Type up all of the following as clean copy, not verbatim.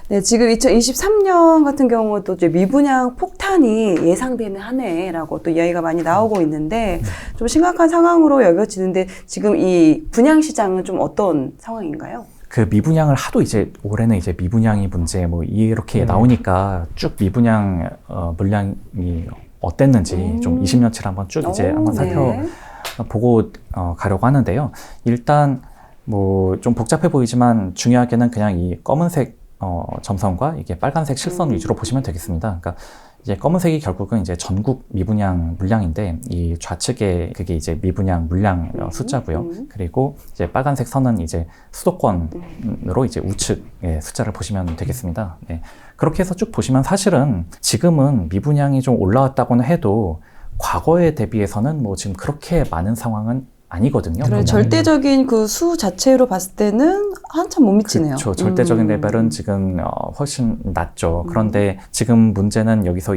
네, 지금 2023년 같은 경우도 이제 미분양 폭탄이 예상되는 한 해라고 또 이야기가 많이 나오고 있는데 좀 심각한 상황으로 여겨지는데 지금 이 분양 시장은 좀 어떤 상황인가요? 그 미분양을 하도 이제 올해는 이제 미분양이 문제 뭐 이렇게 나오니까 쭉 미분양 물량이 어땠는지 좀 20년치를 한번 쭉 이제 한번 살펴보고 가려고 하는데요. 일단 뭐 좀 복잡해 보이지만 중요하게는 그냥 이 검은색 점선과 이게 빨간색 실선 위주로 보시면 되겠습니다. 그러니까 이제 검은색이 결국은 이제 전국 미분양 물량인데 이 좌측에 그게 이제 미분양 물량 숫자고요. 그리고 이제 빨간색 선은 이제 수도권으로 이제 우측의 숫자를 보시면 되겠습니다. 네. 그렇게 해서 쭉 보시면 사실은 지금은 미분양이 좀 올라왔다고는 해도 과거에 대비해서는 뭐 지금 그렇게 많은 상황은 아니거든요. 그래, 절대적인 그 수 자체로 봤을 때는 한참 못 미치네요. 그렇죠. 절대적인 레벨은 지금 훨씬 낮죠. 그런데 지금 문제는 여기서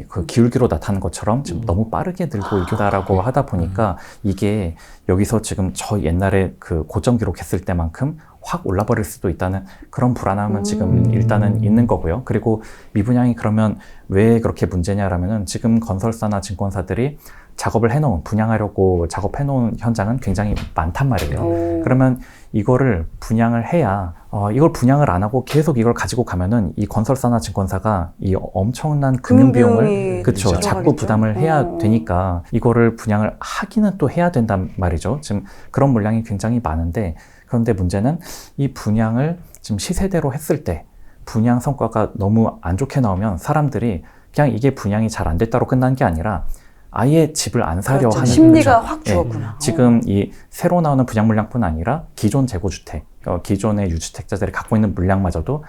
그 기울기로 나타난 것처럼 지금 너무 빠르게 늘고 있다라고 하다 보니까 이게 여기서 지금 저 옛날에 그 고점 기록했을 때만큼 확 올라버릴 수도 있다는 그런 불안함은 지금 일단은 있는 거고요. 그리고 미분양이 그러면 왜 그렇게 문제냐라면은 지금 건설사나 증권사들이 작업을 해놓은, 분양하려고 작업해놓은 현장은 굉장히 많단 말이에요. 그러면 이거를 분양을 해야, 이걸 분양을 안 하고 계속 이걸 가지고 가면은 이 건설사나 증권사가 이 엄청난 금융비용을, 그쵸, 자꾸 부담을 해야 되니까 이거를 분양을 하기는 또 해야 된단 말이죠. 지금 그런 물량이 굉장히 많은데, 그런데 문제는 이 분양을 지금 시세대로 했을 때 분양 성과가 너무 안 좋게 나오면 사람들이 그냥 이게 분양이 잘 안 됐다로 끝난 게 아니라 아예 집을 안 사려 하는 심리가 확 죽었구나. 지금 이 새로 나오는 분양 물량뿐 아니라 기존 재고주택, 기존의 유주택자들이 갖고 있는 물량마저도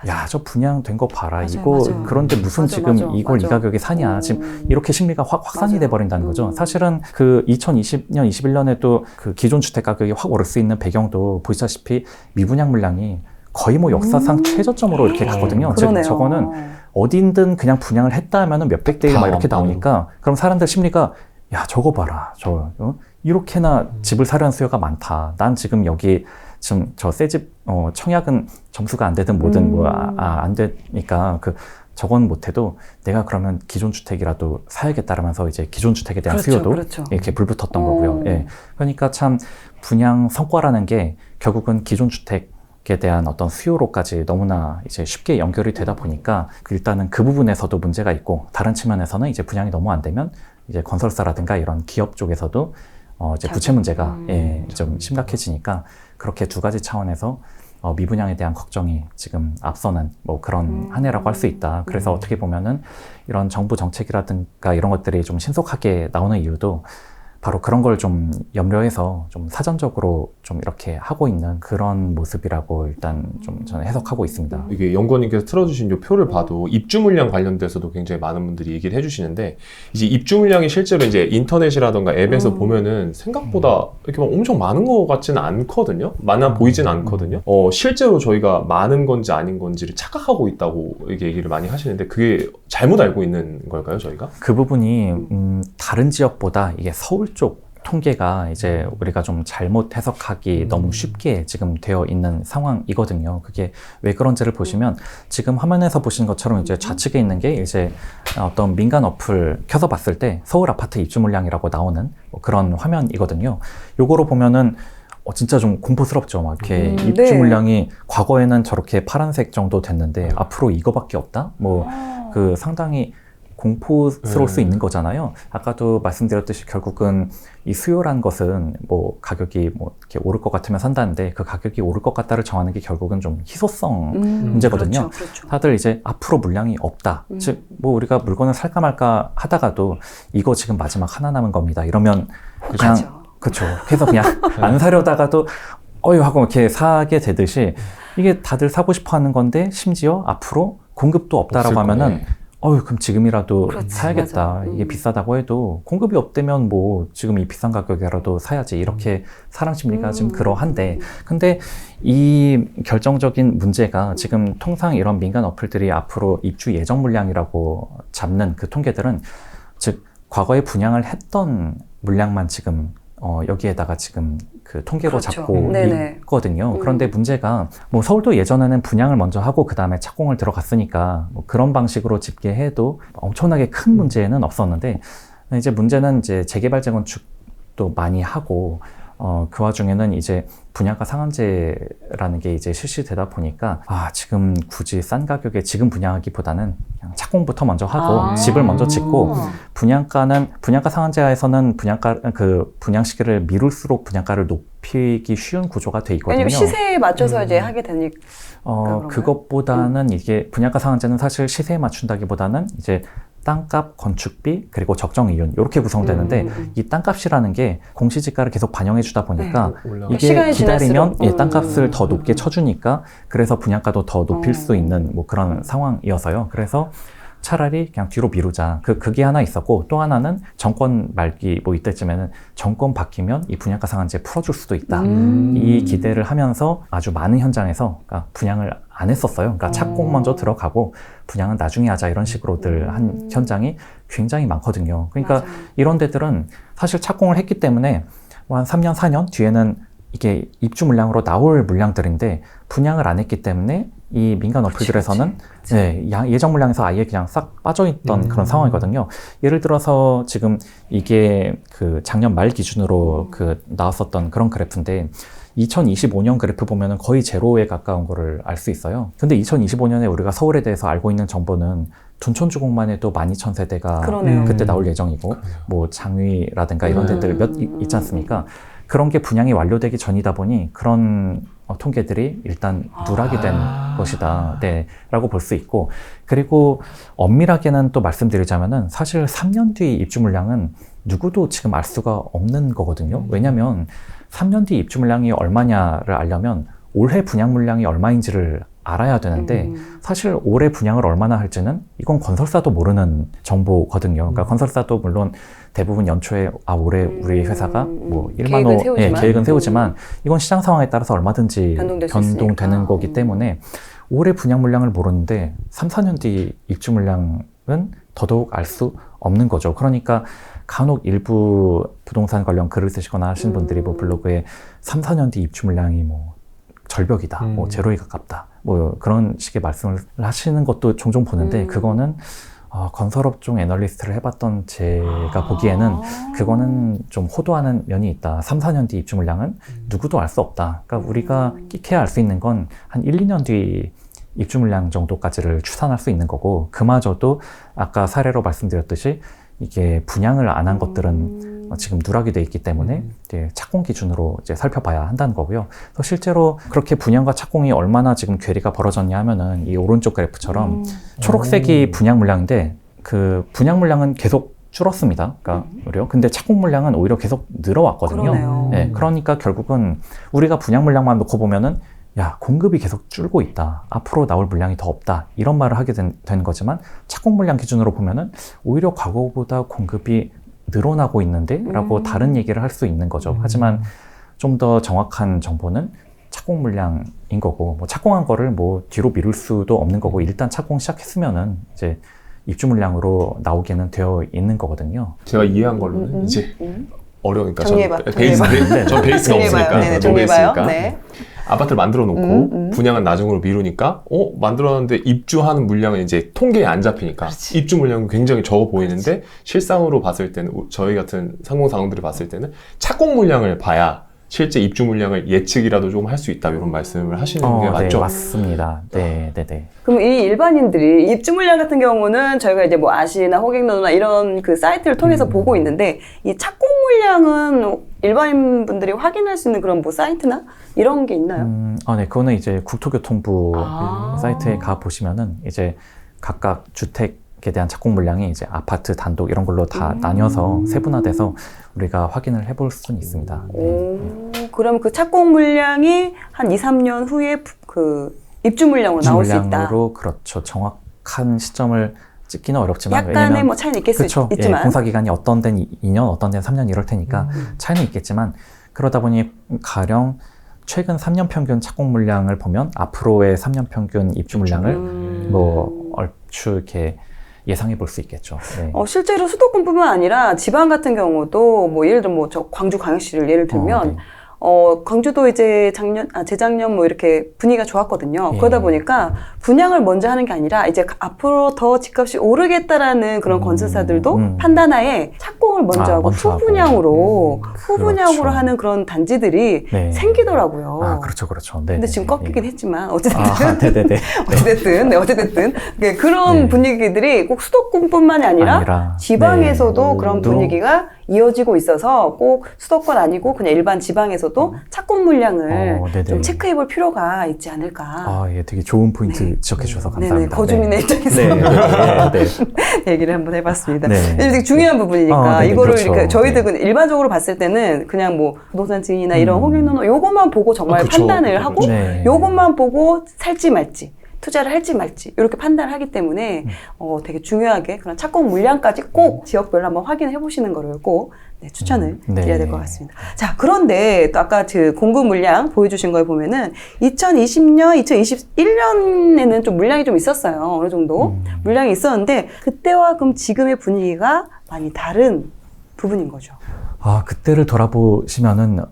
야, 저 분양된 거 봐라. 이거 그런데 무슨 지금 이걸 이 가격에 사냐. 지금 이렇게 심리가 확산이 돼 버린다는 거죠. 사실은 그 2020년, 21년에도 그 기존 주택 가격이 확 오를 수 있는 배경도 보시다시피 미분양 물량이 거의 뭐 역사상 최저점으로 이렇게 가거든요. 즉 저거는 어딘든 그냥 분양을 했다 하면은 몇백 대 1 막 이렇게 나오니까 그럼 사람들 심리가 야, 저거 봐라. 이렇게나 집을 사려는 수요가 많다. 난 지금 여기 지금 저 새 집 청약은 점수가 안 되든 뭐든 안 되니까 저건 못해도 내가 그러면 기존 주택이라도 사야겠다라면서 이제 기존 주택에 대한 수요도 이렇게 불붙었던 거고요. 예. 그러니까 참 분양 성과라는 게 결국은 기존 주택에 대한 어떤 수요로까지 너무나 이제 쉽게 연결이 되다 보니까 일단은 그 부분에서도 문제가 있고 다른 측면에서는 이제 분양이 너무 안 되면 이제 건설사라든가 이런 기업 쪽에서도 이제 부채 문제가 좀 심각해지니까 그렇게 두 가지 차원에서 미분양에 대한 걱정이 지금 앞서는 뭐 그런 한 해라고 할 수 있다. 그래서 어떻게 보면은 이런 정부 정책이라든가 이런 것들이 좀 신속하게 나오는 이유도 바로 그런 걸 좀 염려해서 좀 사전적으로 좀 이렇게 하고 있는 그런 모습이라고 일단 좀 저는 해석하고 있습니다. 이게 연구원님께서 틀어주신 이 표를 봐도 입주 물량 관련돼서도 굉장히 많은 분들이 얘기를 해주시는데 이제 입주 물량이 실제로 이제 인터넷이라던가 앱에서 보면은 생각보다 이렇게 막 엄청 많은 것 같지는 않거든요. 많아 보이진 않거든요. 실제로 저희가 많은 건지 아닌 건지를 착각하고 있다고 이렇게 얘기를 많이 하시는데 그게 잘못 알고 있는 걸까요, 저희가? 그 부분이 다른 지역보다 이게 서울 쪽 통계가 이제 우리가 좀 잘못 해석하기 너무 쉽게 지금 되어 있는 상황이거든요. 그게 왜 그런지를 보시면 지금 화면에서 보신 것처럼 이제 좌측에 있는 게 이제 어떤 민간 어플 켜서 봤을 때 서울 아파트 입주 물량이라고 나오는 뭐 그런 화면이거든요. 요거로 보면은 진짜 좀 공포스럽죠. 막 이렇게 입주 물량이 과거에는 저렇게 파란색 정도 됐는데 앞으로 이거밖에 없다? 뭐 그 상당히 공포스러울 수 있는 거잖아요. 아까도 말씀드렸듯이 결국은 이 수요란 것은 뭐 가격이 뭐 이렇게 오를 것 같으면 산다는데 그 가격이 오를 것 같다를 정하는 게 결국은 좀 희소성 문제거든요. 그렇죠. 다들 이제 앞으로 물량이 없다. 즉 뭐 우리가 물건을 살까 말까 하다가도 이거 지금 마지막 하나 남은 겁니다. 이러면 그냥 그렇죠. 그래서 그냥 안 사려다가도 하고 이렇게 사게 되듯이 이게 다들 사고 싶어 하는 건데 심지어 앞으로 공급도 없다라고 하면은 그럼 지금이라도 사야겠다. 이게 비싸다고 해도 공급이 없다면 뭐 지금 이 비싼 가격이라도 사야지. 이렇게 사람 심리가 지금 그러한데 근데 이 결정적인 문제가 지금 통상 이런 민간 어플들이 앞으로 입주 예정 물량이라고 잡는 그 통계들은 즉 과거에 분양을 했던 물량만 지금 여기에다가 지금 그 통계로 그렇죠. 잡고 네네. 있거든요. 그런데 문제가 뭐 서울도 예전에는 분양을 먼저 하고 그 다음에 착공을 들어갔으니까 뭐 그런 방식으로 집계해도 엄청나게 큰 문제는 없었는데 이제 문제는 이제 재개발 재건축도 많이 하고 그 와중에는 이제 분양가 상한제라는 게 이제 실시되다 보니까 지금 굳이 싼 가격에 지금 분양하기보다는 그냥 착공부터 먼저 하고 집을 먼저 짓고 분양가 상한제하에서는 분양 시기를 미룰수록 분양가를 높이기 쉬운 구조가 돼 있거든요. 왜냐면 시세에 맞춰서 이제 하게 되니까. 그것보다는 이게 분양가 상한제는 사실 시세에 맞춘다기보다는 이제 땅값, 건축비, 그리고 적정 이윤 이렇게 구성되는데 이 땅값이라는 게 공시지가를 계속 반영해 주다 보니까 이게 기다리면 땅값을 더 높게 쳐주니까 그래서 분양가도 더 높일 수 있는 뭐 그런 상황이어서요. 그래서 차라리 그냥 뒤로 미루자. 그게 하나 있었고 또 하나는 정권 말기 뭐 이때쯤에는 정권 바뀌면 이 분양가 상한제 풀어줄 수도 있다. 이 기대를 하면서 아주 많은 현장에서 그러니까 분양을 안 했었어요. 그러니까 착공 먼저 들어가고 분양은 나중에 하자 이런 식으로들 한 현장이 굉장히 많거든요. 그러니까 맞아요. 이런 데들은 사실 착공을 했기 때문에 한 3년, 4년 뒤에는 이게 입주 물량으로 나올 물량들인데 분양을 안 했기 때문에 이 민간 어플들에서는 예정 물량에서 아예 그냥 싹 빠져있던 그런 상황이거든요. 예를 들어서 지금 이게 그 작년 말 기준으로 그 나왔었던 그런 그래프인데 2025년 그래프 보면은 거의 제로에 가까운 거를 알 수 있어요. 근데 2025년에 우리가 서울에 대해서 알고 있는 정보는 둔촌주공만 해도 12,000세대가 그러네요. 그때 나올 예정이고 뭐 장위라든가 이런 데들 몇 있지 않습니까? 그런 게 분양이 완료되기 전이다 보니 그런 통계들이 일단 누락이 된 것이다. 네, 라고 볼 수 있고 그리고 엄밀하게는 또 말씀드리자면은 사실 3년 뒤 입주 물량은 누구도 지금 알 수가 없는 거거든요. 왜냐면 3년 뒤 입주 물량이 얼마냐를 알려면 올해 분양 물량이 얼마인지를 알아야 되는데 사실 올해 분양을 얼마나 할지는 이건 건설사도 모르는 정보거든요. 그러니까 건설사도 물론 대부분 연초에 올해 우리 회사가 뭐 1만 호 계획은 세우지만 이건 시장 상황에 따라서 얼마든지 변동되는 거기 때문에 올해 분양 물량을 모르는데 3, 4년 뒤 입주 물량은 더더욱 알 수 없는 거죠. 그러니까 간혹 일부 부동산 관련 글을 쓰시거나 하시는 분들이 뭐 블로그에 3, 4년 뒤 입주 물량이 뭐 절벽이다, 뭐 제로에 가깝다, 뭐 그런 식의 말씀을 하시는 것도 종종 보는데 그거는 건설업종 애널리스트를 해봤던 제가 보기에는 그거는 좀 호도하는 면이 있다. 3, 4년 뒤 입주 물량은 누구도 알 수 없다. 그러니까 우리가 끽해야 알 수 있는 건 한 1, 2년 뒤 입주 물량 정도까지를 추산할 수 있는 거고 그마저도 아까 사례로 말씀드렸듯이 이게 분양을 안 한 것들은 지금 누락이 돼 있기 때문에 이제 착공 기준으로 이제 살펴봐야 한다는 거고요. 그래서 실제로 그렇게 분양과 착공이 얼마나 지금 괴리가 벌어졌냐 하면은 이 오른쪽 그래프처럼 초록색이 분양 물량인데 그 분양 물량은 계속 줄었습니다. 그러니까 오히려 근데 착공 물량은 오히려 계속 늘어왔거든요. 그러네요. 네, 그러니까 결국은 우리가 분양 물량만 놓고 보면은 야, 공급이 계속 줄고 있다. 앞으로 나올 물량이 더 없다. 이런 말을 하게 되는 거지만 착공 물량 기준으로 보면은 오히려 과거보다 공급이 늘어나고 있는데 라고 다른 얘기를 할 수 있는 거죠. 하지만 좀 더 정확한 정보는 착공 물량인 거고 뭐 착공한 거를 뭐 뒤로 미룰 수도 없는 거고 일단 착공 시작했으면은 이제 입주 물량으로 나오게는 되어 있는 거거든요. 제가 이해한 걸로는 이제 어려우니까 정리해봐. 전 베이스가 없으니까 정리해봐요. 네. 아파트를 만들어 놓고 분양은 나중으로 미루니까 만들었는데 입주하는 물량은 이제 통계에 안 잡히니까 그렇지. 입주 물량은 굉장히 적어 보이는데 실상으로 봤을 때는 저희 같은 상공사원들이 봤을 때는 착공 물량을 봐야 실제 입주 물량을 예측이라도 좀 할 수 있다 이런 말씀을 하시는 게 맞죠? 네, 맞습니다. 네. 그럼 이 일반인들이 입주 물량 같은 경우는 저희가 이제 뭐 아시나 호갱노나 이런 그 사이트를 통해서 보고 있는데 이 착공 물량은 일반인 분들이 확인할 수 있는 그런 뭐 사이트나 이런 게 있나요? 네, 그거는 이제 국토교통부 사이트에 가 보시면은 이제 각각 주택에 대한 착공 물량이 이제 아파트 단독 이런 걸로 다 나뉘어서 세분화돼서 우리가 확인을 해볼 수는 있습니다. 그럼 그 착공 물량이 한 2, 3년 후에 그 입주 물량으로 나올 수 있다. 물량으로 그렇죠. 정확한 시점을 찍기는 어렵지만 약간의 뭐 차이는 있겠지만 공사 기간이 어떤 데는 2년, 어떤 데는 3년 이럴 테니까 차이는 있겠지만 그러다 보니 가령 최근 3년 평균 착공 물량을 보면 앞으로의 3년 평균 입주 물량을 뭐 얼추 이렇게 예상해 볼 수 있겠죠. 네. 실제로 수도권뿐만 아니라 지방 같은 경우도 뭐 예를 들면 저 광주광역시를 예를 들면 네. 광주도 이제 재작년 뭐 이렇게 분위기가 좋았거든요. 예. 그러다 보니까 분양을 먼저 하는 게 아니라 이제 앞으로 더 집값이 오르겠다라는 그런 건설사들도 판단하에 착공을 먼저 하고 먼저 후분양으로 후분양으로 그렇죠. 하는 그런 단지들이 네. 생기더라고요. 그렇죠, 그렇죠. 네. 근데 지금 꺾이긴 했지만 어쨌든 네네네. 어쨌든 네, 그런 네. 분위기들이 꼭 수도권뿐만이 아니라 지방에서도 네. 그런 분위기가 이어지고 있어서 꼭 수도권 아니고 그냥 일반 지방에서도 착공 물량을 좀 체크해볼 필요가 있지 않을까. 예, 되게 좋은 포인트 지적해 주셔서 감사합니다. 거주민의 입장에서 얘기를 한번 해봤습니다. 네. 되게 중요한 부분이니까 네네, 이거를 그렇죠. 이렇게 저희들은 일반적으로 봤을 때는 그냥 뭐 부동산 증인이나 이런 호갱노노 요것만 보고 정말 그쵸. 판단을 하고 네. 요것만 보고 살지 말지. 투자를 할지 말지 이렇게 판단을 하기 때문에 되게 중요하게 그런 착공 물량까지 꼭 지역별로 한번 확인해 보시는 거를 꼭 추천을 드려야 될 것 같습니다. 자, 그런데 또 아까 그 공급 물량 보여주신 걸 보면은 2020년, 2021년에는 좀 물량이 좀 있었어요. 어느 정도 물량이 있었는데 그때와 그럼 지금의 분위기가 많이 다른 부분인 거죠. 그때를 돌아보시면은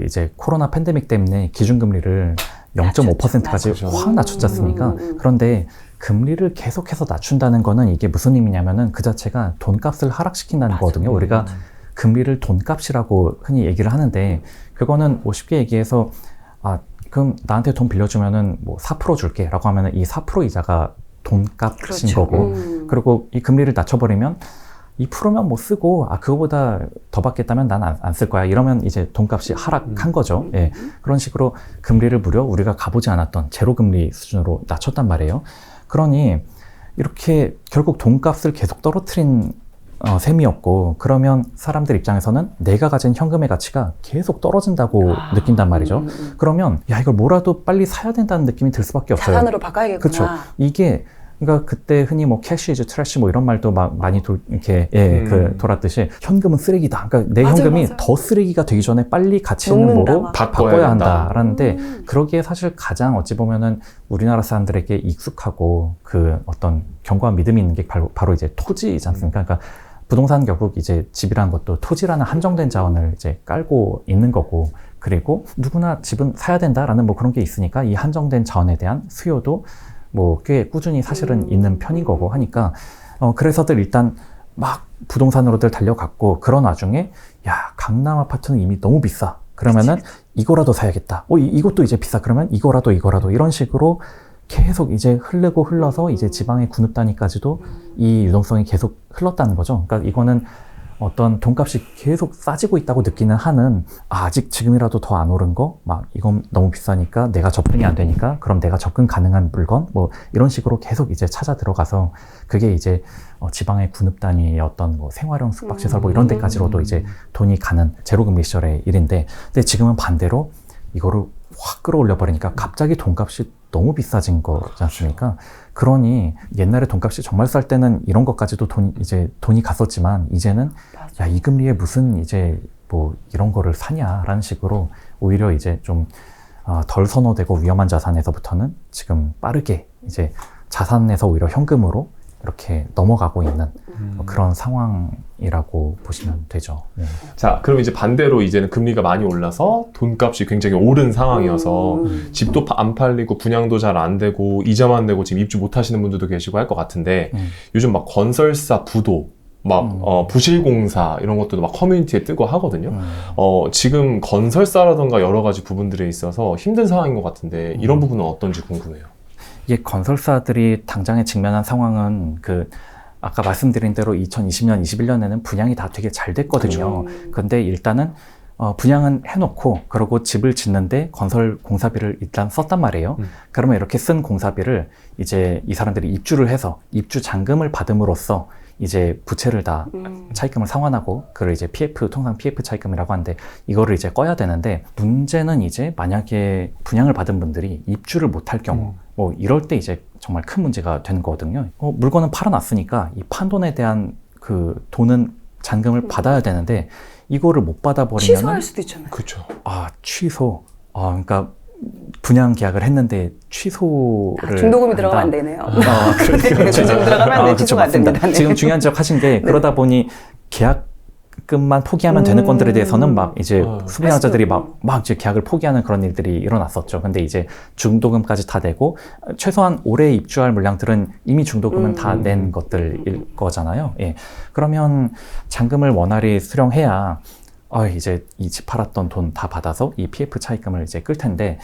이제 코로나 팬데믹 때문에 기준금리를 0.5%까지 확 낮췄지 않습니까? 그런데 금리를 계속해서 낮춘다는 거는 이게 무슨 의미냐면은 그 자체가 돈값을 하락시킨다는 거거든요. 우리가 금리를 돈값이라고 흔히 얘기를 하는데 그거는 뭐 쉽게 얘기해서 그럼 나한테 돈 빌려주면은 뭐 4% 줄게 라고 하면은 이 4% 이자가 돈값인 거고 그리고 이 금리를 낮춰버리면 2%면 뭐 쓰고 그거보다 더 받겠다면 난 안 쓸 거야 이러면 이제 돈값이 하락한 거죠. 예. 그런 식으로 금리를 무려 우리가 가보지 않았던 제로금리 수준으로 낮췄단 말이에요. 그러니 이렇게 결국 돈값을 계속 떨어뜨린 셈이었고 그러면 사람들 입장에서는 내가 가진 현금의 가치가 계속 떨어진다고 느낀단 말이죠. 그러면 이걸 뭐라도 빨리 사야 된다는 느낌이 들 수밖에 없어요. 자산으로 바꿔야겠구나. 그렇죠. 이게 그러니까 그때 흔히 뭐 캐시 이즈 트래시 뭐 이런 말도 막 많이 돌았듯이 현금은 쓰레기다. 그러니까 내 현금이 더 쓰레기가 되기 전에 빨리 가치 있는 뭐로 바꿔야 한다라는데 그러기에 사실 가장 어찌 보면은 우리나라 사람들에게 익숙하고 그 어떤 견고한 믿음이 있는 게 바로 이제 토지이지 않습니까? 그러니까 부동산 결국 이제 집이라는 것도 토지라는 한정된 자원을 이제 깔고 있는 거고 그리고 누구나 집은 사야 된다라는 뭐 그런 게 있으니까 이 한정된 자원에 대한 수요도 뭐 꽤 꾸준히 사실은 있는 편인 거고 하니까 그래서들 일단 막 부동산으로들 달려갔고 그런 와중에 강남 아파트는 이미 너무 비싸 그러면은 이거라도 사야겠다 이것도 이제 비싸 그러면 이거라도 이런 식으로 계속 이제 흘러서 이제 지방의 군읍 단위까지도 이 유동성이 계속 흘렀다는 거죠. 그러니까 이거는 어떤 돈값이 계속 싸지고 있다고 느끼는 한은 아직 지금이라도 더 안 오른 거? 이건 너무 비싸니까 내가 접근이 안 되니까 그럼 내가 접근 가능한 물건? 뭐 이런 식으로 계속 이제 찾아 들어가서 그게 이제 지방의 군읍 단위의 어떤 뭐 생활형 숙박시설 뭐 이런 데까지로도 이제 돈이 가는 제로금리 시절의 일인데 근데 지금은 반대로 이거를 확 끌어올려 버리니까 갑자기 돈값이 너무 비싸진 거지 않습니까? 그러니 옛날에 돈값이 정말 쌀 때는 이런 것까지도 돈이 갔었지만 이제는 이 금리에 무슨 이제 뭐 이런 거를 사냐라는 식으로 오히려 이제 좀 덜 선호되고 위험한 자산에서부터는 지금 빠르게 이제 자산에서 오히려 현금으로 이렇게 넘어가고 있는 그런 상황이라고 보시면 되죠. 네. 자, 그럼 이제 반대로 이제는 금리가 많이 올라서 돈값이 굉장히 오른 상황이어서 집도 안 팔리고 분양도 잘 안 되고 이자만 내고 지금 입주 못 하시는 분들도 계시고 할 것 같은데 요즘 막 건설사 부도 부실공사 이런 것들도 막 커뮤니티에 뜨고 하거든요. 지금 건설사라던가 여러 가지 부분들에 있어서 힘든 상황인 것 같은데 이런 부분은 어떤지 궁금해요. 이게 건설사들이 당장에 직면한 상황은 아까 말씀드린 대로 2020년, 21년에는 분양이 다 되게 잘 됐거든요. 근데 일단은 분양은 해놓고 그러고 집을 짓는데 건설 공사비를 일단 썼단 말이에요. 그러면 이렇게 쓴 공사비를 이제 이 사람들이 입주를 해서 입주 잔금을 받음으로써 이제 부채를 다 차입금을 상환하고 그걸 이제 통상 PF 차입금이라고 하는데 이거를 이제 꺼야 되는데 문제는 이제 만약에 분양을 받은 분들이 입주를 못할 경우 뭐 이럴 때 이제 정말 큰 문제가 되는 거거든요. 물건은 팔아놨으니까 이 판돈에 대한 그 돈은 잔금을 받아야 되는데 이거를 못 받아버리면 취소할 수도 있잖아요. 그렇죠. 취소. 그러니까 분양 계약을 했는데 취소를 중도금이 한다. 들어가면 안 되네요. 그렇죠. 중도금 들어가면 안 돼. 취소가 안 됩니다. 네. 지금 중요한 지적 하신 게 그러다 보니 계약금만 포기하면 되는 건들에 대해서는 막 이제 수분양자들이 막 이제 계약을 포기하는 그런 일들이 일어났었죠. 근데 이제 중도금까지 다 내고 최소한 올해 입주할 물량들은 이미 중도금은 다 낸 것들일 거잖아요. 예. 그러면 잔금을 원활히 수령해야 이제 이 집 팔았던 돈 다 받아서 이 PF 차입금을 이제 끌 텐데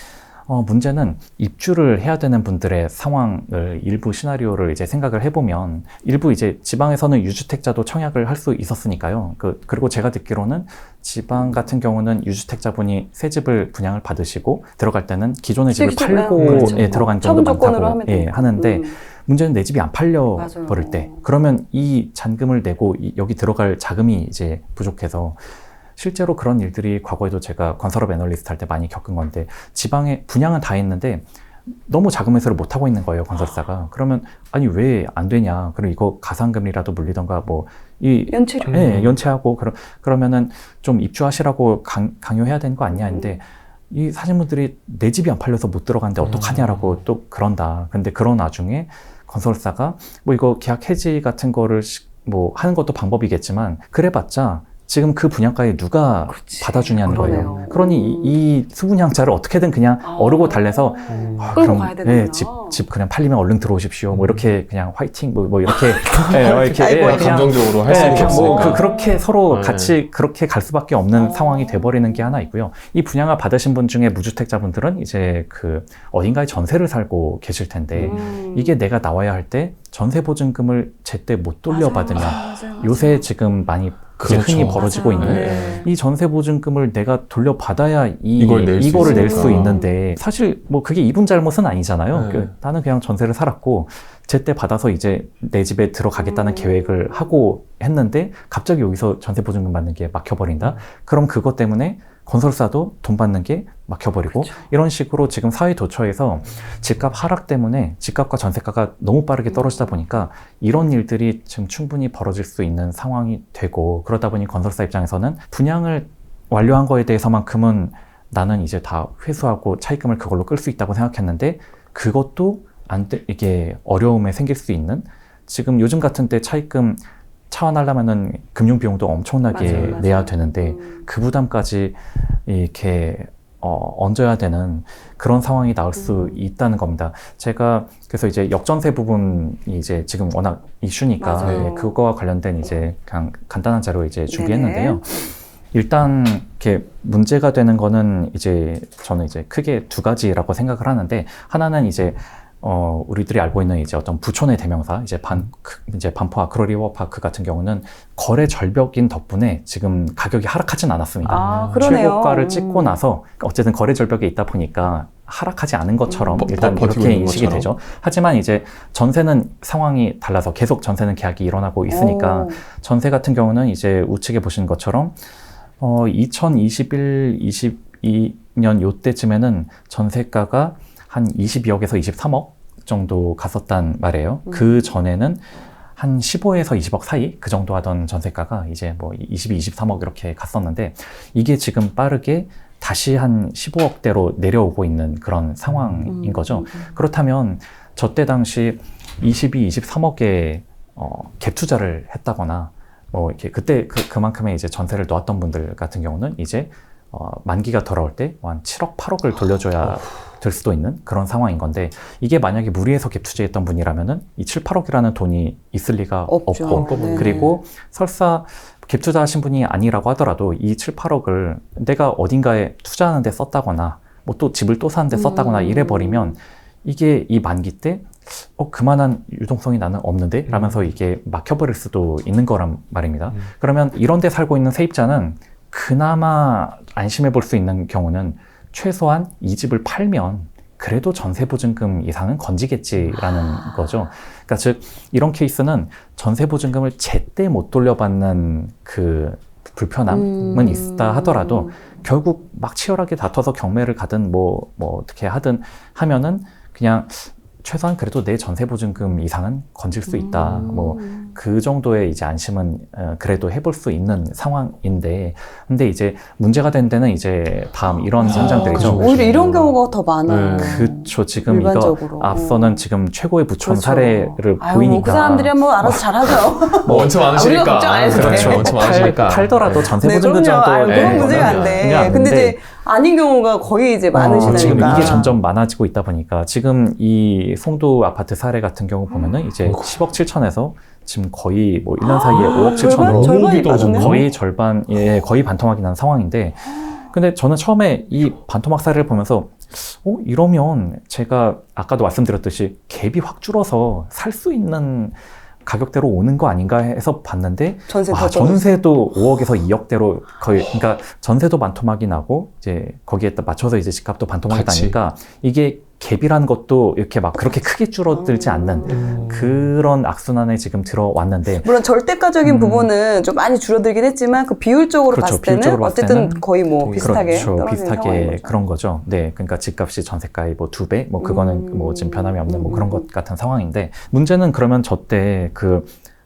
문제는 입주를 해야 되는 분들의 상황을 일부 시나리오를 이제 생각을 해보면 일부 이제 지방에서는 유주택자도 청약을 할 수 있었으니까요. 그리고 제가 듣기로는 지방 같은 경우는 유주택자분이 새 집을 분양을 받으시고 들어갈 때는 기존의 집을 팔고 그렇죠. 들어간 경우도 처분 조건으로 많다고 하면 하는데 문제는 내 집이 안 팔려 맞아요. 버릴 때 그러면 이 잔금을 내고 여기 들어갈 자금이 이제 부족해서 실제로 그런 일들이 과거에도 제가 건설업 애널리스트 할 때 많이 겪은 건데 지방에 분양은 다 했는데 너무 자금 회수를 못 하고 있는 거예요, 건설사가. 그러면 아니 왜 안 되냐? 그럼 이거 가산금이라도 물리던가 연체료. 네, 연체하고 그러면은 좀 입주하시라고 강요해야 되는 거 아니냐 했는데 이 사진분들이 내 집이 안 팔려서 못 들어갔는데 어떡하냐라고 또 그런다. 근데 그런 와중에 건설사가 이거 계약 해지 같은 거를 하는 것도 방법이겠지만 그래봤자 지금 그 분양가에 누가 받아주냐는 거예요. 그러니 이 수분양자를 어떻게든 그냥 어르고 달래서 끌고 가야 되는구나. 집 그냥 팔리면 얼른 들어오십시오. 이렇게 그냥 화이팅 이렇게 아이고, 감정적으로 할 수 있겠으니까. 그렇게 서로 같이 그렇게 갈 수밖에 없는 상황이 돼버리는 게 하나 있고요. 이 분양을 받으신 분 중에 무주택자분들은 이제 어딘가에 전세를 살고 계실 텐데 이게 내가 나와야 할 때 전세보증금을 제때 못 돌려받으면 맞아요. 요새 지금 많이 이제 그렇죠. 흔히 벌어지고 맞아요. 있는 네. 이 전세보증금을 내가 돌려받아야 이걸 낼 수 있으니까. 있는데 사실 그게 이분 잘못은 아니잖아요. 네. 나는 그냥 전세를 살았고 제때 받아서 이제 내 집에 들어가겠다는 계획을 하고 했는데 갑자기 여기서 전세보증금 받는 게 막혀버린다? 그럼 그것 때문에 건설사도 돈 받는 게 막혀버리고 그렇죠. 이런 식으로 지금 사회 도처에서 집값 하락 때문에 집값과 전세가가 너무 빠르게 떨어지다 보니까 이런 일들이 지금 충분히 벌어질 수 있는 상황이 되고 그러다 보니 건설사 입장에서는 분양을 완료한 거에 대해서만큼은 나는 이제 다 회수하고 차입금을 그걸로 끌 수 있다고 생각했는데 그것도 이게 어려움에 생길 수 있는 지금 요즘 같은 때 차입금 차환하려면은 금융 비용도 엄청나게 맞아요. 내야 되는데 그 부담까지 이렇게 얹어야 되는 그런 상황이 나올 수 있다는 겁니다. 제가 그래서 이제 역전세 부분이 이제 지금 워낙 이슈니까 맞아요. 그거와 관련된 이제 그냥 간단한 자료 이제 준비했는데요. 네네. 일단 이렇게 문제가 되는 거는 이제 저는 이제 크게 두 가지라고 생각을 하는데 하나는 이제 우리들이 알고 있는 이제 어떤 부촌의 대명사, 이제 반포 아크로 리버파크 같은 경우는 거래 절벽인 덕분에 지금 가격이 하락하진 않았습니다. 그러네요. 최고가를 찍고 나서 어쨌든 거래 절벽에 있다 보니까 하락하지 않은 것처럼 일단 버티고 이렇게 있는 인식이 것처럼. 되죠. 하지만 이제 전세는 상황이 달라서 계속 전세는 계약이 일어나고 있으니까 전세 같은 경우는 이제 우측에 보시는 것처럼 2021, 22년 요때쯤에는 전세가가 한 22억에서 23억 정도 갔었단 말이에요. 그 전에는 한 15에서 20억 사이 그 정도 하던 전세가가 이제 22, 23억 이렇게 갔었는데 이게 지금 빠르게 다시 한 15억대로 내려오고 있는 그런 상황인 거죠. 그렇다면 저 때 당시 22, 23억에 갭 투자를 했다거나 이렇게 그때 그만큼의 이제 전세를 놓았던 분들 같은 경우는 이제 만기가 돌아올 때 한 7억, 8억을 돌려줘야 될 수도 있는 그런 상황인 건데 이게 만약에 무리해서 갭 투자했던 분이라면은 이 7, 8억이라는 돈이 있을 리가 없죠. 없고 네. 그리고 설사 갭 투자하신 분이 아니라고 하더라도 이 7, 8억을 내가 어딘가에 투자하는 데 썼다거나 또 집을 또 사는 데 썼다거나 이래버리면 이게 이 만기 때 그만한 유동성이 나는 없는데? 라면서 이게 막혀버릴 수도 있는 거란 말입니다. 그러면 이런 데 살고 있는 세입자는 그나마 안심해 볼 수 있는 경우는 최소한 이 집을 팔면 그래도 전세보증금 이상은 건지겠지라는 거죠. 그러니까 즉 이런 케이스는 전세보증금을 제때 못 돌려받는 그 불편함은 있다 하더라도 결국 막 치열하게 다퉈서 경매를 가든 어떻게 하든 하면은 그냥 최소한 그래도 내 전세보증금 이상은 건질 수 있다. 뭐 그 정도의 이제 안심은 그래도 해볼 수 있는 상황인데, 근데 이제 문제가 된 데는 이제 다음 이런 현장들이죠. 오히려 이런 경우가 더 많아요. 그렇죠. 지금 일반적으로. 이거 앞서는 지금 최고의 부촌 그렇죠. 사례를 아유, 보이니까 그 사람들이 한번 알아서 잘하죠. 뭐 원체 많으시니까. 우리가 걱정 안 해도 돼. 그렇죠. 원체 많으시니까. 팔더라도 전세보증금 네, 그럼요. 정도 아유, 그건 문제가 안 문제가 돼. 안 근데 되는데 이제 아닌 경우가 거의 이제 많으시니까. 지금 이게 점점 많아지고 있다 보니까 지금 이 송도 아파트 사례 같은 경우 보면은 이제 10억 7천에서 지금 거의 뭐 1년 사이에 5억 7천으로 절반이 빠졌네. 거의 절반, 예, 거의 반토막이 난 상황인데, 근데 저는 처음에 이 반토막 사례를 보면서 이러면 제가 아까도 말씀드렸듯이 갭이 확 줄어서 살 수 있는 가격대로 오는 거 아닌가 해서 봤는데, 전세도 5억에서 2억대로 거의, 그러니까 전세도 반토막이 나고 이제 거기에 맞춰서 이제 집값도 반토막이 나니까 이게 갭이라는 것도 이렇게 막 그렇게 크게 줄어들지 않는 그런 악순환에 지금 들어왔는데, 물론 절대가적인 부분은 좀 많이 줄어들긴 했지만 그 비율적으로 그렇죠. 봤을 때는 비율적으로 어쨌든 봤을 거의 뭐 비슷하게 그렇죠. 떨어지는 상황인 비슷하게 거죠. 그런 거죠. 네, 그러니까 집값이 전세가의 뭐 2배, 뭐 그거는 뭐 지금 변함이 없는 뭐 그런 것 같은 상황인데, 문제는 그러면 저때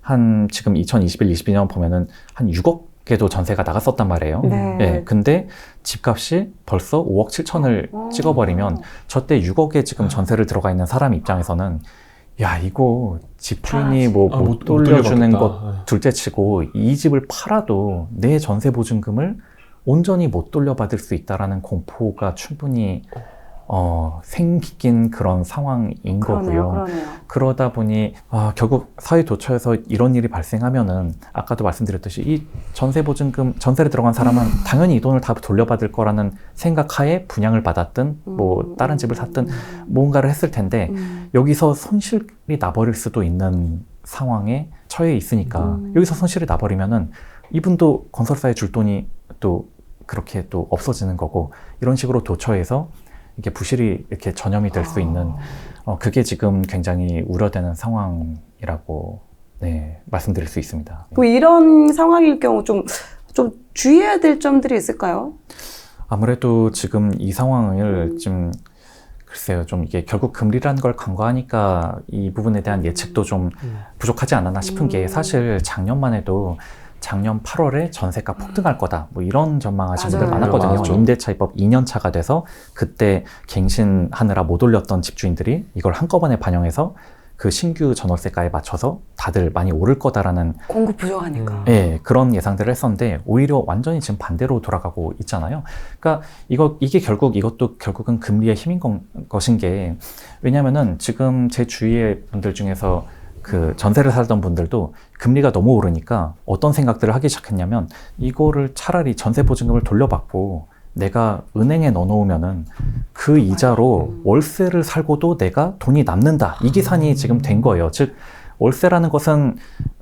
한 지금 2021, 22년 보면은 한 6억에도 전세가 나갔었단 말이에요. 네. 근데 집값이 벌써 5억 7천을 찍어버리면 저때 6억에 지금 전세를 들어가 있는 사람 입장에서는 야, 이거 집주인이 뭐 못 돌려주는 것 둘째치고 이 집을 팔아도 내 전세 보증금을 온전히 못 돌려받을 수 있다라는 공포가 충분히 생긴 그런 상황인 거고요. 그러네요. 그러다 보니 결국 사회 도처에서 이런 일이 발생하면은 아까도 말씀드렸듯이 이 전세 보증금, 전세를 들어간 사람은 당연히 이 돈을 다 돌려받을 거라는 생각하에 분양을 받았든 뭐 다른 집을 샀든 뭔가를 했을 텐데 여기서 손실이 나버릴 수도 있는 상황에 처해 있으니까 여기서 손실이 나버리면은 이분도 건설사에 줄 돈이 또 그렇게 또 없어지는 거고, 이런 식으로 도처에서 이게 부실이 이렇게 전염이 될 수 있는 그게 지금 굉장히 우려되는 상황이라고 말씀드릴 수 있습니다. 또 이런 상황일 경우 좀 주의해야 될 점들이 있을까요? 아무래도 지금 이 상황을 좀 글쎄요, 좀 이게 결국 금리라는 걸 간과하니까 이 부분에 대한 예측도 좀 부족하지 않았나 싶은 게, 사실 작년만 해도 작년 8월에 전세가 폭등할 거다, 뭐 이런 전망하신 분들 많았거든요. 맞죠. 임대차 입법 2년 차가 돼서 그때 갱신하느라 못 올렸던 집주인들이 이걸 한꺼번에 반영해서 그 신규 전월세가에 맞춰서 다들 많이 오를 거다라는 공급 부족하니까. 그런 예상들을 했었는데 오히려 완전히 지금 반대로 돌아가고 있잖아요. 그러니까 이게 이것도 결국은 금리의 힘인 것인 게, 왜냐면은 지금 제 주위의 분들 중에서 그 전세를 살던 분들도 금리가 너무 오르니까 어떤 생각들을 하기 시작했냐면, 이거를 차라리 전세 보증금을 돌려받고 내가 은행에 넣어놓으면은 그 이자로 월세를 살고도 내가 돈이 남는다, 이 계산이 지금 된 거예요. 즉 월세라는 것은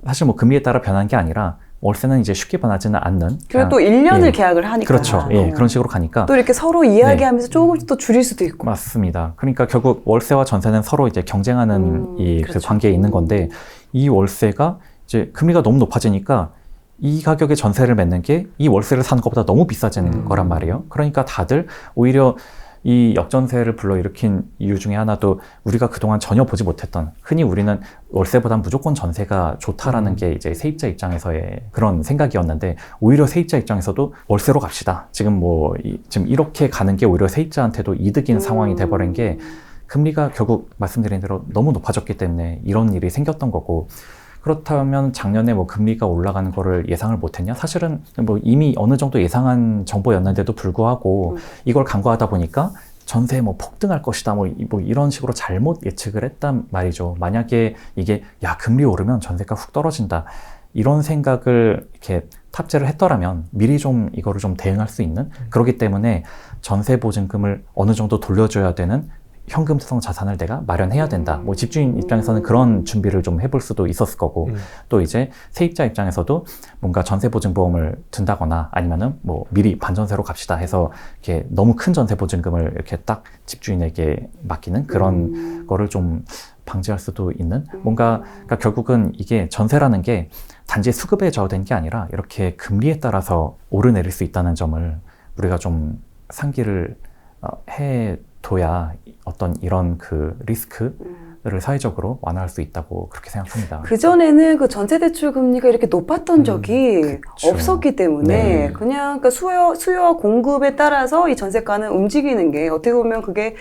사실 뭐 금리에 따라 변한 게 아니라, 월세는 이제 쉽게 변하지는 않는. 그리고 또 1년을 계약을 하니까. 그렇죠. 그런 식으로 가니까. 또 이렇게 서로 이야기하면서 조금씩 또 줄일 수도 있고. 맞습니다. 그러니까 결국 월세와 전세는 서로 이제 경쟁하는 그 관계에 있는 건데, 이 월세가 이제 금리가 너무 높아지니까 이 가격에 전세를 맺는 게 이 월세를 사는 것보다 너무 비싸지는 거란 말이에요. 그러니까 다들 오히려 이 역전세를 불러일으킨 이유 중에 하나도 우리가 그동안 전혀 보지 못했던, 흔히 우리는 월세보단 무조건 전세가 좋다라는 게 이제 세입자 입장에서의 그런 생각이었는데, 오히려 세입자 입장에서도 월세로 갑시다. 지금 지금 이렇게 가는 게 오히려 세입자한테도 이득인 상황이 돼버린 게, 금리가 결국 말씀드린 대로 너무 높아졌기 때문에 이런 일이 생겼던 거고, 그렇다면 작년에 뭐 금리가 올라가는 거를 예상을 못했냐? 사실은 뭐 이미 어느 정도 예상한 정보였는데도 불구하고 이걸 간과하다 보니까 전세 뭐 폭등할 것이다, 뭐 이런 식으로 잘못 예측을 했단 말이죠. 만약에 이게 금리 오르면 전세가 훅 떨어진다, 이런 생각을 이렇게 탑재를 했더라면 미리 좀 이거를 좀 대응할 수 있는, 그렇기 때문에 전세 보증금을 어느 정도 돌려줘야 되는 현금성 자산을 내가 마련해야 된다. 뭐 집주인 입장에서는 그런 준비를 좀 해볼 수도 있었을 거고, 또 이제 세입자 입장에서도 뭔가 전세보증보험을 든다거나 아니면은 뭐 미리 반전세로 갑시다 해서 이렇게 너무 큰 전세보증금을 이렇게 딱 집주인에게 맡기는 그런 거를 좀 방지할 수도 있는, 그러니까 결국은 이게 전세라는 게 단지 수급에 좌우된 게 아니라 이렇게 금리에 따라서 오르내릴 수 있다는 점을 우리가 좀 상기를 해둬야 어떤 이런 그 리스크 사회적으로 완화할 수 있다고 그렇게 생각합니다. 그전에는 그 전세대출 금리가 이렇게 높았던 적이 그쵸. 없었기 때문에 네. 그냥 그 수요와 공급에 따라서 이 전세가는 움직이는 게 어떻게 보면 그게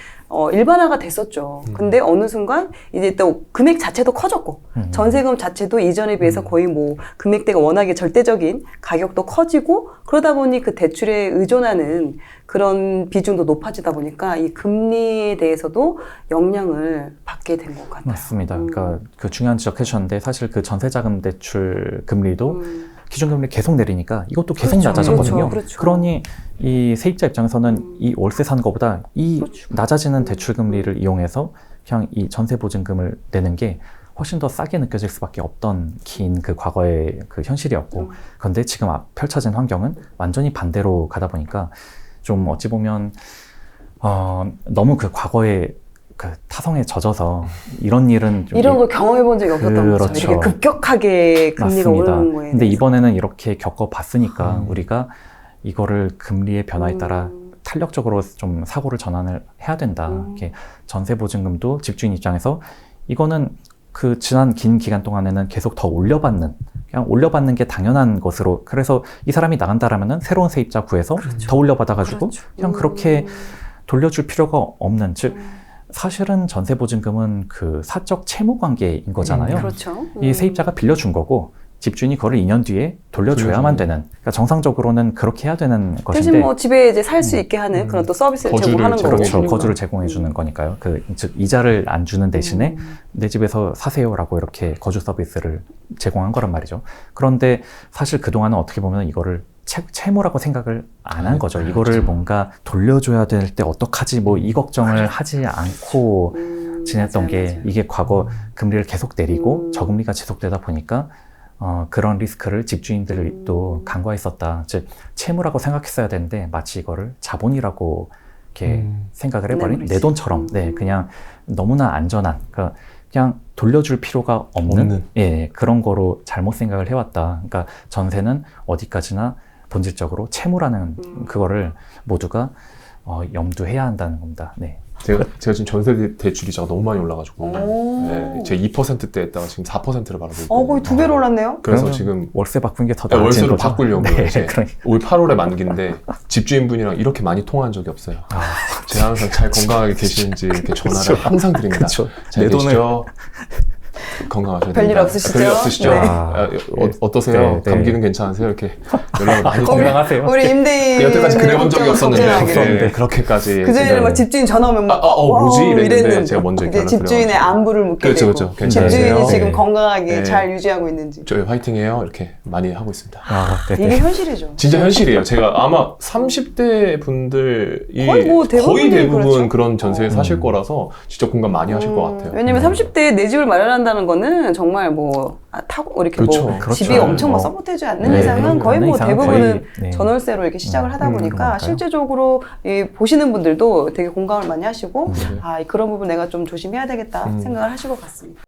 일반화가 됐었죠. 근데 어느 순간 이제 또 금액 자체도 커졌고 전세금 자체도 이전에 비해서 거의 뭐 금액대가 워낙에 절대적인 가격도 커지고 그러다 보니 그 대출에 의존하는 그런 비중도 높아지다 보니까 이 금리에 대해서도 영향을 받게 된 것 같아요. 맞습니다. 그러니까 그 중요한 지적해 주셨는데 사실 그 전세자금 대출 금리도 기준금리 계속 내리니까 이것도 계속 그렇죠. 낮아졌거든요. 그렇죠. 그러니 이 세입자 입장에서는 이 월세 사는 것보다 이 그렇죠. 낮아지는 대출 금리를 이용해서 그냥 이 전세 보증금을 내는 게 훨씬 더 싸게 느껴질 수밖에 없던 긴 그 과거의 그 현실이었고 그런데 지금 펼쳐진 환경은 완전히 반대로 가다 보니까 좀 어찌 보면 너무 그 과거의 그 타성에 젖어서 이런 일은 좀 이런 걸 경험해 본 적이 없었던 그렇죠. 거죠. 이렇게 급격하게 금리가 맞습니다. 오르는 거에. 근데 이번에는 이렇게 겪어봤으니까 우리가 이거를 금리의 변화에 따라 탄력적으로 좀 사고를 전환을 해야 된다. 이렇게 전세 보증금도 집주인 입장에서 이거는 그 지난 긴 기간 동안에는 계속 더 올려받는 그냥 올려받는 게 당연한 것으로 그래서 이 사람이 나간다라면은 새로운 세입자 구해서 더 올려받아가지고 그렇죠. 그냥 그렇게 돌려줄 필요가 없는 즉 사실은 전세 보증금은 그 사적 채무 관계인 거잖아요. 그렇죠. 이 세입자가 빌려준 거고 집주인이 그걸 2년 뒤에 돌려줘야만 되는 그러니까 정상적으로는 그렇게 해야 되는 것인데 대신 뭐 집에 이제 살 수 있게 하는 그런 또 서비스를 거주를 제공하는 거고. 그렇죠. 거주를 제공해 주는 거니까요. 즉 이자를 안 주는 대신에 내 집에서 사세요라고 이렇게 거주 서비스를 제공한 거란 말이죠. 그런데 사실 그동안은 어떻게 보면 이거를 채무라고 생각을 안 한 거죠. 이거를 뭔가 돌려줘야 될 때 어떡하지 뭐 이 걱정을 하지 않고 지냈던 게 맞아요. 이게 과거 금리를 계속 내리고 저금리가 지속되다 보니까 그런 리스크를 집주인들이 또 간과했었다. 즉 채무라고 생각했어야 되는데 마치 이거를 자본이라고 이렇게 생각을 해버린 내 돈처럼 그냥 너무나 안전한 그냥 돌려줄 필요가 없는 예, 그런 거로 잘못 생각을 해왔다. 그러니까 전세는 어디까지나 본질적으로 채무라는 그거를 모두가 염두해야 한다는 겁니다. 네. 제가 지금 전세 대출 이자가 너무 많이 올라가지고 네, 제가 2%대에다가 지금 4%를 받고 있고 거의 2배로 올랐네요. 그래서 그러면 지금 월세 바꾼 게 더 네, 나아진 월세로 거죠? 바꾸려고요. 네, 이제 그러니까. 올 8월에 만기인데 집주인분이랑 이렇게 많이 통화한 적이 없어요. 제가 항상 잘 건강하게 계시는지 이렇게 전화를 항상 드립니다. 그쵸. 잘 내 돈을- 계시죠? 건강하셔야 됩니다. 별일 없으시죠? 별일 없으시죠? 네. 어떠세요? 네, 네. 감기는 괜찮으세요? 이렇게 연락을 많이 드려요. 건강하세요. 우리 임대인 여태까지 그래본 적이 없었는데 걱정하기를. 그렇게까지 그전에는 막 집주인 전화 오면 막 뭐지? 와, 이랬는데 제가 먼저 이제 연락을 집주인의 드려가지고. 안부를 묻게 그렇죠, 되고 그렇죠. 괜찮으세요? 집주인이 지금 네. 건강하게 네. 잘 유지하고 있는지 저희 화이팅해요. 이렇게 많이 하고 있습니다. 이게 현실이죠. 진짜 현실이에요. 제가 아마 30대 분들이 거의 뭐 대부분이 대부분 그렇죠. 그런 전세에 사실 거라서 진짜 공감 많이 하실 것 같아요. 왜냐면 30대에 내 집을 마련한다는 거는 정말 뭐 타고 이렇게 그렇죠. 뭐 그렇죠. 집이 엄청 막 서포트되지 않는 네, 이상은 거의 뭐 이상은 대부분은 거의, 네. 전월세로 이렇게 시작을 하다 보니까 그러니까요. 실제적으로 이 보시는 분들도 되게 공감을 많이 하시고 네. 그런 부분 내가 좀 조심해야 되겠다 생각을 하실 것 같습니다.